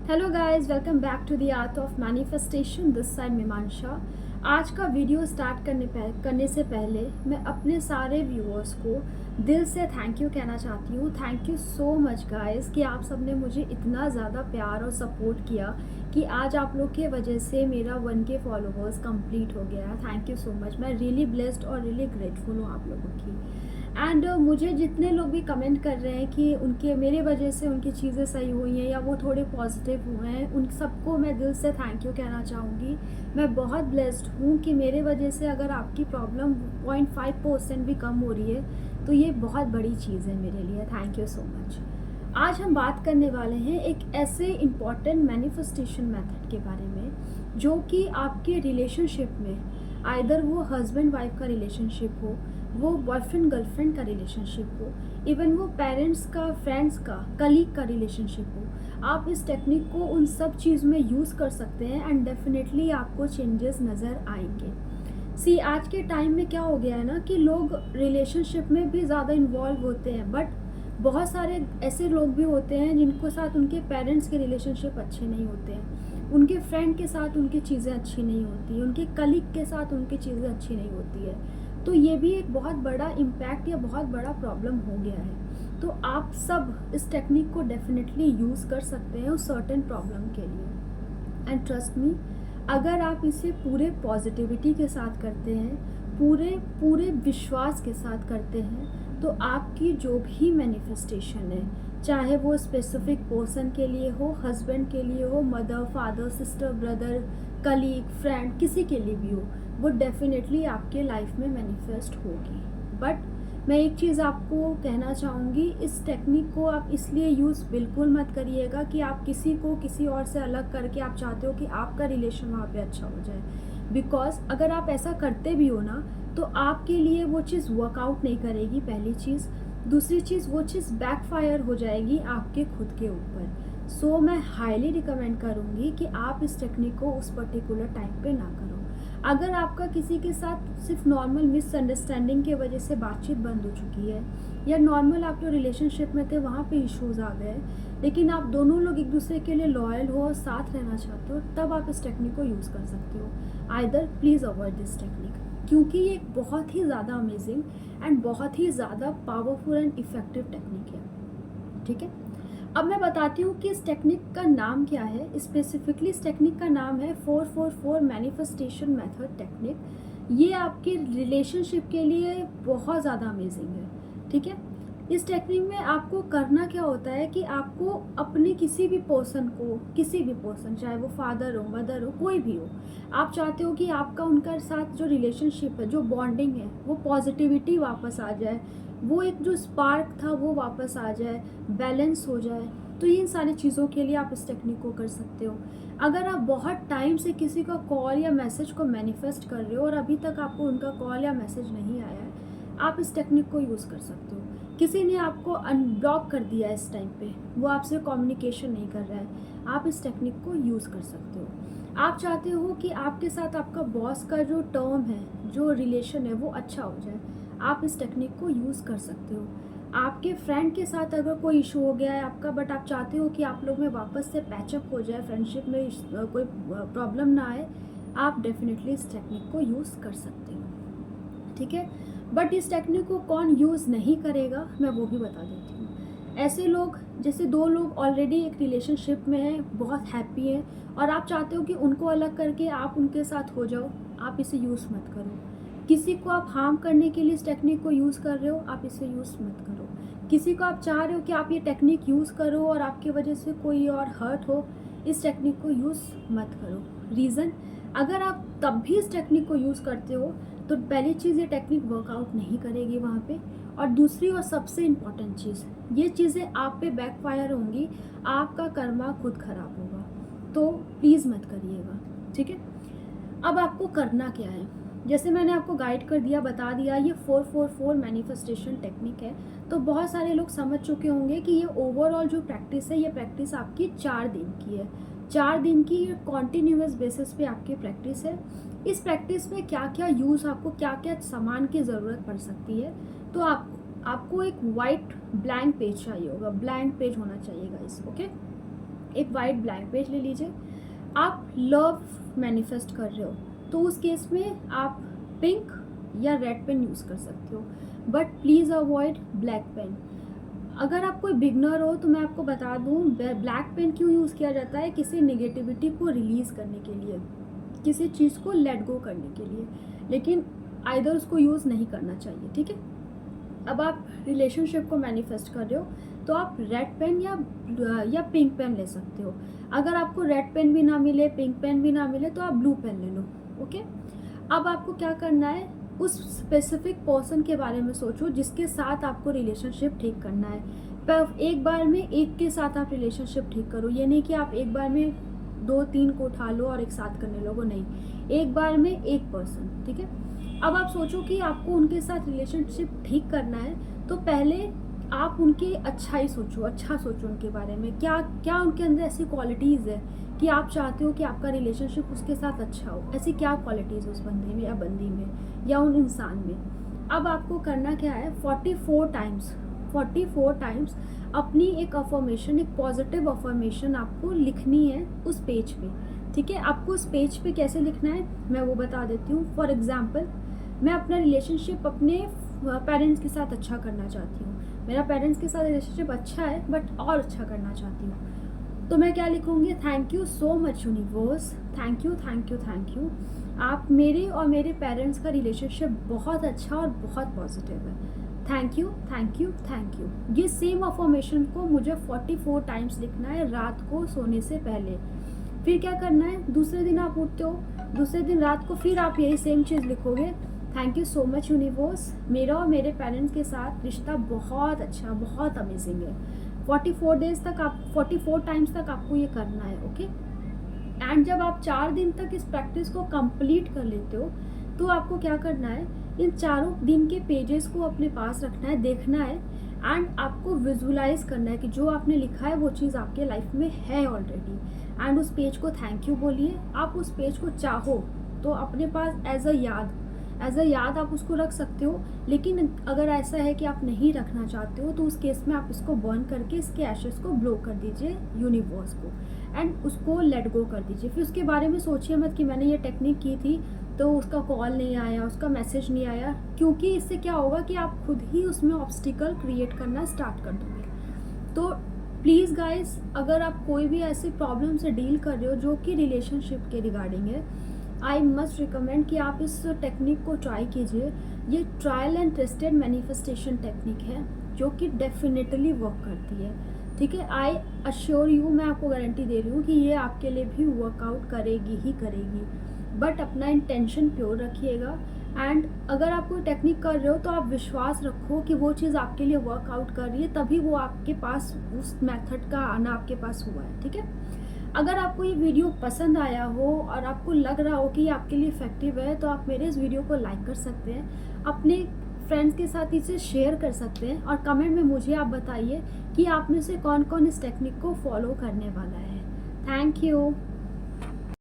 Hello guys, welcome back to the art of manifestation. This side Mimansha. आज का video start करने से पहले मैं अपने सारे व्यूअर्स को दिल से थैंक यू कहना चाहती हूँ। Thank you so much guys कि आप सब ने मुझे इतना ज़्यादा प्यार और सपोर्ट किया कि आज आप लोग के वजह से मेरा 1K फॉलोवर्स कंप्लीट हो गया है। Thank you so much. मैं रियली ब्लेस्ड और रियली ग्रेटफुल हूँ आप लोगों की। एंड मुझे जितने लोग भी कमेंट कर रहे हैं कि उनके मेरे वजह से उनकी चीज़ें सही हुई हैं या वो थोड़े पॉजिटिव हुए हैं, उन सबको मैं दिल से थैंक यू कहना चाहूँगी। मैं बहुत ब्लेस्ड हूँ कि मेरे वजह से अगर आपकी प्रॉब्लम 0.5% भी कम हो रही है तो ये बहुत बड़ी चीज़ है मेरे लिए। Thank you so much. आज हम बात करने वाले हैं एक ऐसे इम्पॉर्टेंट मैनिफेस्टेशन मेथड के बारे में जो कि आपके रिलेशनशिप में, आइदर वो हस्बैंड वाइफ का रिलेशनशिप हो, वो बॉयफ्रेंड गर्लफ्रेंड का रिलेशनशिप हो, इवन वो पेरेंट्स का, फ्रेंड्स का, कलीग का रिलेशनशिप हो, आप इस टेक्निक को उन सब चीज़ में यूज़ कर सकते हैं एंड डेफिनेटली आपको चेंजेस नज़र आएंगे। सी आज के टाइम में क्या हो गया है ना कि लोग रिलेशनशिप में भी ज़्यादा इन्वॉल्व होते हैं, बट बहुत सारे ऐसे लोग भी होते हैं जिनको साथ उनके पेरेंट्स के रिलेशनशिप अच्छे नहीं होते हैं, उनके फ्रेंड के साथ उनकी चीज़ें अच्छी नहीं होती, उनके कलीग के साथ उनकी चीज़ें अच्छी नहीं होती है। तो ये भी एक बहुत बड़ा इम्पैक्ट या बहुत बड़ा प्रॉब्लम हो गया है। तो आप सब इस टेक्निक को डेफिनेटली यूज़ कर सकते हैं उस सर्टेन प्रॉब्लम के लिए। एंड ट्रस्ट मी, अगर आप इसे पूरे पॉजिटिविटी के साथ करते हैं, पूरे पूरे विश्वास के साथ करते हैं, तो आपकी जो भी मैनिफेस्टेशन है, चाहे वो स्पेसिफिक पर्सन के लिए हो, हस्बैंड के लिए हो, mother, father, sister, brother, colleague, friend, किसी के लिए भी हो, वो डेफिनेटली आपके लाइफ में मैनिफेस्ट होगी। बट मैं एक चीज़ आपको कहना चाहूँगी, इस टेक्निक को आप इसलिए यूज़ बिल्कुल मत करिएगा कि आप किसी को किसी और से अलग करके आप चाहते हो कि आपका रिलेशन वहाँ पे अच्छा हो जाए। बिकॉज अगर आप ऐसा करते भी हो ना, तो आपके लिए वो चीज़ वर्कआउट नहीं करेगी, पहली चीज़। दूसरी चीज़, वो चीज़ बैकफायर हो जाएगी आपके खुद के ऊपर। सो मैं हाईली रिकमेंड करूँगी कि आप इस टेक्निक को उस पर्टिकुलर टाइम पे ना करो। अगर आपका किसी के साथ सिर्फ नॉर्मल मिसअंडरस्टैंडिंग की वजह से बातचीत बंद हो चुकी है, या नॉर्मल आप जो रिलेशनशिप में थे वहाँ पे इश्यूज आ गए, लेकिन आप दोनों लोग एक दूसरे के लिए लॉयल हो और साथ रहना चाहते हो, तब आप इस टेक्निक को यूज़ कर सकते हो। Either please avoid this technique, क्योंकि ये एक बहुत ही ज़्यादा अमेजिंग एंड बहुत ही ज़्यादा पावरफुल एंड इफ़ेक्टिव टेक्निक है। ठीक है, अब मैं बताती हूँ कि इस टेक्निक का नाम क्या है। स्पेसिफिकली इस टेक्निक का नाम है 444 मैनिफेस्टेशन मेथड टेक्निक। ये आपके रिलेशनशिप के लिए बहुत ज़्यादा अमेजिंग है। ठीक है, इस टेक्निक में आपको करना क्या होता है कि आपको अपने किसी भी पर्सन को, किसी भी पर्सन, चाहे वो फादर हो, मदर हो, कोई भी हो, आप चाहते हो कि आपका उनका साथ जो रिलेशनशिप है, जो बॉन्डिंग है, वो पॉजिटिविटी वापस आ जाए, वो एक जो स्पार्क था वो वापस आ जाए, बैलेंस हो जाए। तो इन सारी चीज़ों के लिए आप इस टेक्निक को कर सकते हो। अगर आप बहुत टाइम से किसी का कॉल या मैसेज को मैनिफेस्ट कर रहे हो और अभी तक आपको उनका कॉल या मैसेज नहीं आया है, आप इस टेक्निक को यूज़ कर सकते हो। किसी ने आपको अनब्लॉक कर दिया है इस टाइम पे, वो आपसे कम्युनिकेशन नहीं कर रहा है, आप इस टेक्निक को यूज़ कर सकते हो। आप चाहते हो कि आपके साथ आपका बॉस का जो टर्म है, जो रिलेशन है, वो अच्छा हो जाए, आप इस टेक्निक को यूज़ कर सकते हो। आपके फ्रेंड के साथ अगर कोई इशू हो गया है आपका, बट आप चाहते हो कि आप लोग में वापस से पैचअप हो जाए, फ्रेंडशिप में कोई प्रॉब्लम ना आए, आप डेफिनेटली इस टेक्निक को यूज़ कर सकते हो। ठीक है, बट इस टेक्निक को कौन यूज़ नहीं करेगा मैं वो भी बता देती हूँ। ऐसे लोग, जैसे दो लोग ऑलरेडी एक रिलेशनशिप में हैं, बहुत हैप्पी हैं, और आप चाहते हो कि उनको अलग करके आप उनके साथ हो जाओ, आप इसे यूज़ मत करो। किसी को आप हार्म करने के लिए इस टेक्निक को यूज़ कर रहे हो, आप इसे यूज़ मत करो। किसी को आप चाह रहे हो कि आप ये टेक्निक यूज़ करो और आपकी वजह से कोई और हर्ट हो, इस टेक्निक को यूज़ मत करो। रीज़न, अगर आप तब भी इस टेक्निक को यूज़ करते हो तो पहली चीज़, ये टेक्निक वर्कआउट नहीं करेगी वहाँ पे, और दूसरी और सबसे इम्पॉर्टेंट चीज़, ये चीज़ें आप पे बैकफायर होंगी, आपका कर्मा खुद खराब होगा। तो प्लीज़ मत करिएगा। ठीक है, अब आपको करना क्या है, जैसे मैंने आपको गाइड कर दिया, बता दिया, ये 444 मैनिफेस्टेशन टेक्निक है। तो बहुत सारे लोग समझ चुके होंगे कि ये ओवरऑल जो प्रैक्टिस है, ये प्रैक्टिस आपकी 4 दिन की है। 4 दिन की ये कॉन्टिन्यूस बेसिस पे आपकी प्रैक्टिस है। इस प्रैक्टिस में क्या क्या यूज़, आपको क्या क्या सामान की ज़रूरत पड़ सकती है। तो आपको एक वाइट ब्लैंक पेज चाहिए होगा, ब्लैंक पेज होना चाहिए गाइस। ओके, एक वाइट ब्लैंक पेज ले लीजिए। आप लव मैनिफेस्ट कर रहे हो तो उस केस में आप पिंक या रेड पेन यूज़ कर सकते हो, but please avoid black pen. अगर आप कोई बिगनर हो तो मैं आपको बता दूं, ब्लैक पेन क्यों यूज़ किया जाता है, किसी नेगेटिविटी को रिलीज़ करने के लिए, किसी चीज़ को लेट गो करने के लिए, लेकिन आइदर उसको यूज़ नहीं करना चाहिए, ठीक है। अब आप रिलेशनशिप को मैनिफेस्ट कर रहे हो तो आप रेड पेन या पिंक पेन ले सकते हो। अगर आपको रेड पेन भी ना मिले, पिंक पेन भी ना मिले, तो आप ब्लू पेन ले लो, ओके। अब आपको क्या करना है, उस स्पेसिफिक पर्सन के बारे में सोचो जिसके साथ आपको रिलेशनशिप ठीक करना है। पर एक बार में एक के साथ आप रिलेशनशिप ठीक करो, ये नहीं कि आप एक बार में 2-3 को उठा लो और एक साथ करने लगो, नहीं, एक बार में एक पर्सन, ठीक है। अब आप सोचो कि आपको उनके साथ रिलेशनशिप ठीक करना है, तो पहले आप उनकी अच्छाई सोचो, अच्छा सोचो उनके बारे में, क्या क्या उनके अंदर ऐसी क्वालिटीज़ है कि आप चाहते हो कि आपका रिलेशनशिप उसके साथ अच्छा हो। ऐसी क्या क्वालिटीज़ उस बंदे में या बंदी में या उन इंसान में। अब आपको करना क्या है, 44 टाइम्स अपनी एक अफर्मेशन, एक पॉजिटिव अफर्मेशन आपको लिखनी है उस पेज पे, ठीक है। आपको उस पेज पे कैसे लिखना है मैं वो बता देती हूँ। फॉर एग्जाम्पल, मैं अपना रिलेशनशिप अपने पेरेंट्स के साथ अच्छा करना चाहती हूँ, मेरा पेरेंट्स के साथ रिलेशनशिप अच्छा है बट और अच्छा करना चाहती हूँ, तो मैं क्या लिखूँगी, thank you so much universe, thank you thank you thank you, आप मेरे और मेरे पेरेंट्स का रिलेशनशिप बहुत अच्छा और बहुत पॉजिटिव है, thank you thank you thank you. ये सेम अफर्मेशन को मुझे 44 टाइम्स लिखना है रात को सोने से पहले। फिर क्या करना है, दूसरे दिन आप उठते हो, दूसरे दिन रात को फिर आप यही सेम चीज़ लिखोगे, thank you so much universe, मेरा और मेरे पेरेंट्स के साथ रिश्ता बहुत अच्छा, बहुत अमेजिंग है। 44 टाइम्स तक आपको ये करना है, ओके। एंड जब आप 4 दिन तक इस प्रैक्टिस को कंप्लीट कर लेते हो तो आपको क्या करना है, इन 4 दिन के पेजेस को अपने पास रखना है, देखना है, एंड आपको विजुलाइज करना है कि जो आपने लिखा है वो चीज़ आपके लाइफ में है ऑलरेडी। एंड उस पेज को थैंक यू बोलिए। आप उस पेज को चाहो तो अपने पास एज अ याद आप उसको रख सकते हो, लेकिन अगर ऐसा है कि आप नहीं रखना चाहते हो तो उस केस में आप इसको बर्न करके इसके एशेस को ब्लो कर दीजिए यूनिवर्स को, एंड उसको लेट गो कर दीजिए। फिर उसके बारे में सोचिए मत कि मैंने ये टेक्निक की थी तो उसका कॉल नहीं आया, उसका मैसेज नहीं आया, क्योंकि इससे क्या होगा कि आप खुद ही उसमें ऑब्स्टिकल क्रिएट करना स्टार्ट कर दोगे। तो प्लीज़ गाइस, अगर आप कोई भी ऐसी प्रॉब्लम से डील कर रहे हो जो कि रिलेशनशिप के रिगार्डिंग है, आई मस्ट रिकमेंड कि आप इस टेक्निक को ट्राई कीजिए। ये trial and tested manifestation technique है जो कि डेफिनेटली वर्क करती है, ठीक है। आई अश्योर यू, मैं आपको गारंटी दे रही हूँ कि ये आपके लिए भी वर्कआउट करेगी ही करेगी, बट अपना इंटेंशन प्योर रखिएगा। एंड अगर आप कोई टेक्निक कर रहे हो तो आप विश्वास रखो कि वो चीज़ आपके लिए वर्कआउट कर रही है, तभी वो आपके पास उस मेथड का आना आपके पास हुआ है, ठीक है। अगर आपको ये वीडियो पसंद आया हो और आपको लग रहा हो कि ये आपके लिए इफेक्टिव है तो आप मेरे इस वीडियो को लाइक कर सकते हैं, अपने फ्रेंड्स के साथ इसे शेयर कर सकते हैं, और कमेंट में मुझे आप बताइए कि आप में से कौन कौन इस टेक्निक को फॉलो करने वाला है। Thank you.